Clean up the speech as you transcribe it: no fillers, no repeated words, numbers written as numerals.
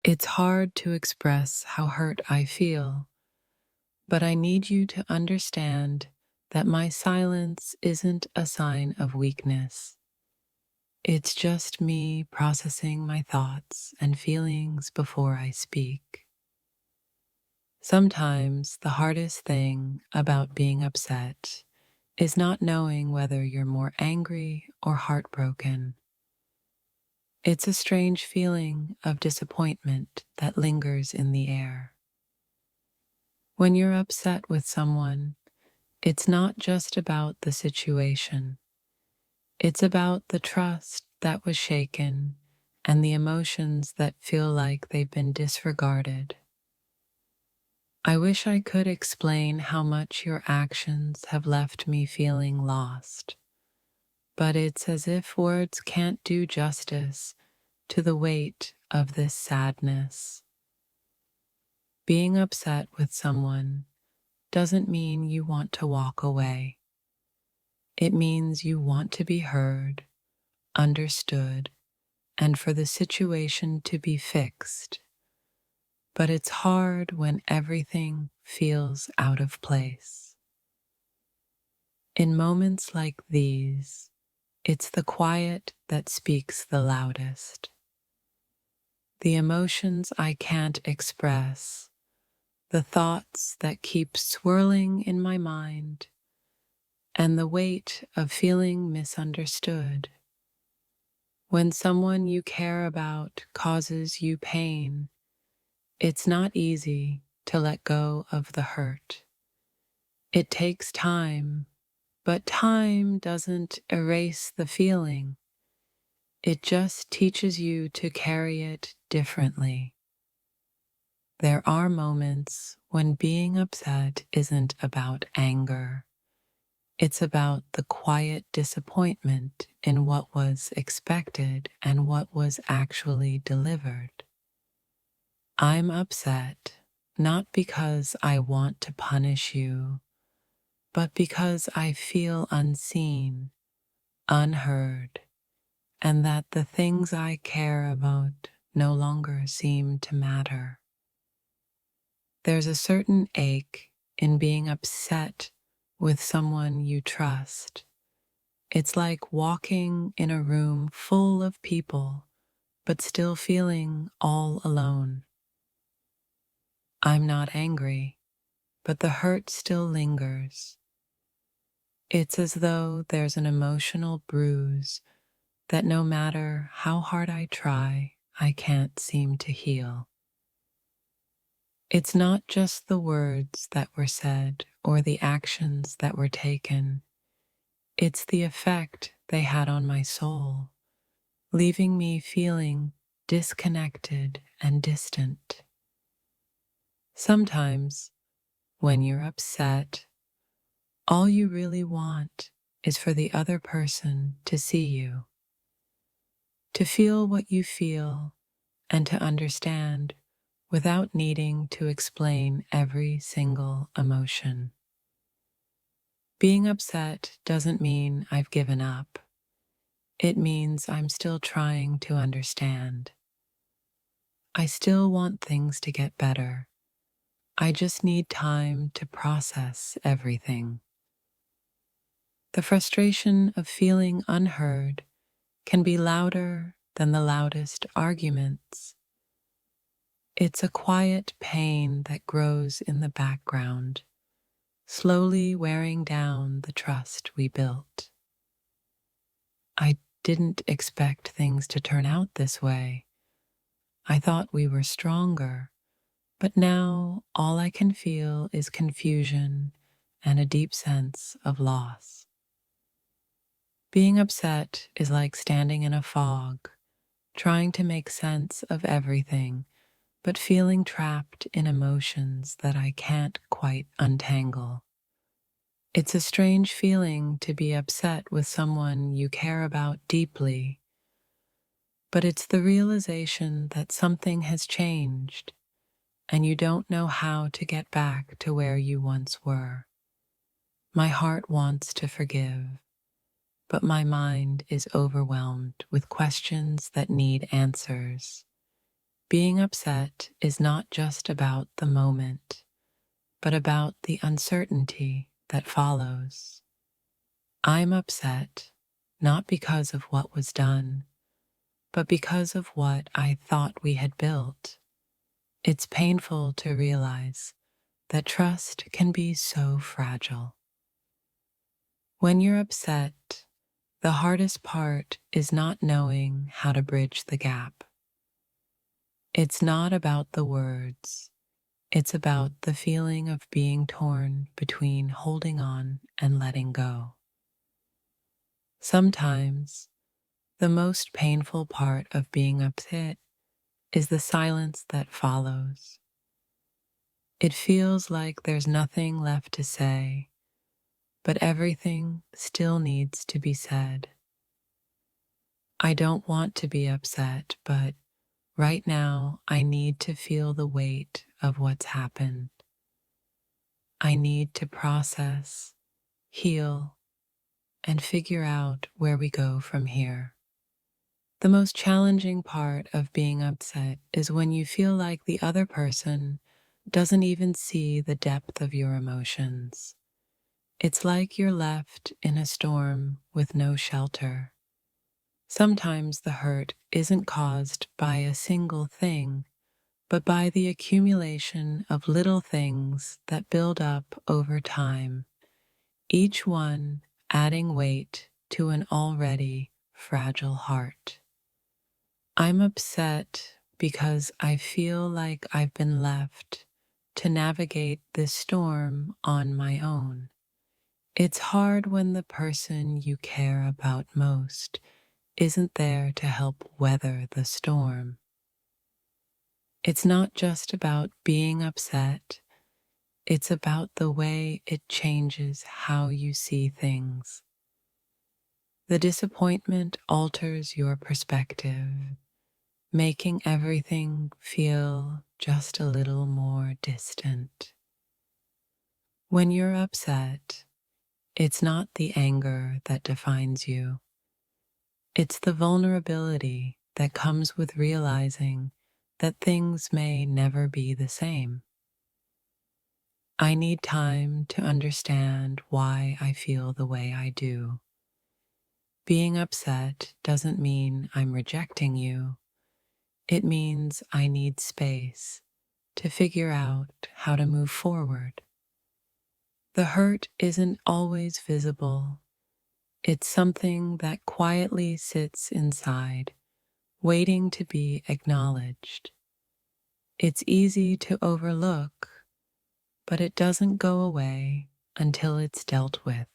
It's hard to express how hurt I feel, but I need you to understand that my silence isn't a sign of weakness. It's just me processing my thoughts and feelings before I speak. Sometimes the hardest thing about being upset is not knowing whether you're more angry or heartbroken. It's a strange feeling of disappointment that lingers in the air. When you're upset with someone, it's not just about the situation. It's about the trust that was shaken and the emotions that feel like they've been disregarded. I wish I could explain how much your actions have left me feeling lost, but it's as if words can't do justice to the weight of this sadness. Being upset with someone doesn't mean you want to walk away. It means you want to be heard, understood, and for the situation to be fixed. But it's hard when everything feels out of place. In moments like these, it's the quiet that speaks the loudest. The emotions I can't express, the thoughts that keep swirling in my mind, and the weight of feeling misunderstood. When someone you care about causes you pain, it's not easy to let go of the hurt. It takes time, but time doesn't erase the feeling. It just teaches you to carry it differently. There are moments when being upset isn't about anger. It's about the quiet disappointment in what was expected and what was actually delivered. I'm upset not because I want to punish you, but because I feel unseen, unheard, and that the things I care about no longer seem to matter. There's a certain ache in being upset with someone you trust. It's like walking in a room full of people, but still feeling all alone. I'm not angry, but the hurt still lingers. It's as though there's an emotional bruise that no matter how hard I try, I can't seem to heal. It's not just the words that were said or the actions that were taken. It's the effect they had on my soul, leaving me feeling disconnected and distant. Sometimes, when you're upset, all you really want is for the other person to see you, to feel what you feel, and to understand without needing to explain every single emotion. Being upset doesn't mean I've given up. It means I'm still trying to understand. I still want things to get better. I just need time to process everything. The frustration of feeling unheard can be louder than the loudest arguments. It's a quiet pain that grows in the background, slowly wearing down the trust we built. I didn't expect things to turn out this way. I thought we were stronger, but now all I can feel is confusion and a deep sense of loss. Being upset is like standing in a fog, trying to make sense of everything, but feeling trapped in emotions that I can't quite untangle. It's a strange feeling to be upset with someone you care about deeply, but it's the realization that something has changed and you don't know how to get back to where you once were. My heart wants to forgive, but my mind is overwhelmed with questions that need answers. Being upset is not just about the moment, but about the uncertainty that follows. I'm upset not because of what was done, but because of what I thought we had built. It's painful to realize that trust can be so fragile. When you're upset, the hardest part is not knowing how to bridge the gap. It's not about the words, it's about the feeling of being torn between holding on and letting go. Sometimes, the most painful part of being upset is the silence that follows. It feels like there's nothing left to say, but everything still needs to be said. I don't want to be upset, but right now I need to feel the weight of what's happened. I need to process, heal, and figure out where we go from here. The most challenging part of being upset is when you feel like the other person doesn't even see the depth of your emotions. It's like you're left in a storm with no shelter. Sometimes the hurt isn't caused by a single thing, but by the accumulation of little things that build up over time, each one adding weight to an already fragile heart. I'm upset because I feel like I've been left to navigate this storm on my own. It's hard when the person you care about most isn't there to help weather the storm. It's not just about being upset, it's about the way it changes how you see things. The disappointment alters your perspective, making everything feel just a little more distant. When you're upset, it's not the anger that defines you. It's the vulnerability that comes with realizing that things may never be the same. I need time to understand why I feel the way I do. Being upset doesn't mean I'm rejecting you. It means I need space to figure out how to move forward. The hurt isn't always visible. It's something that quietly sits inside, waiting to be acknowledged. It's easy to overlook, but it doesn't go away until it's dealt with.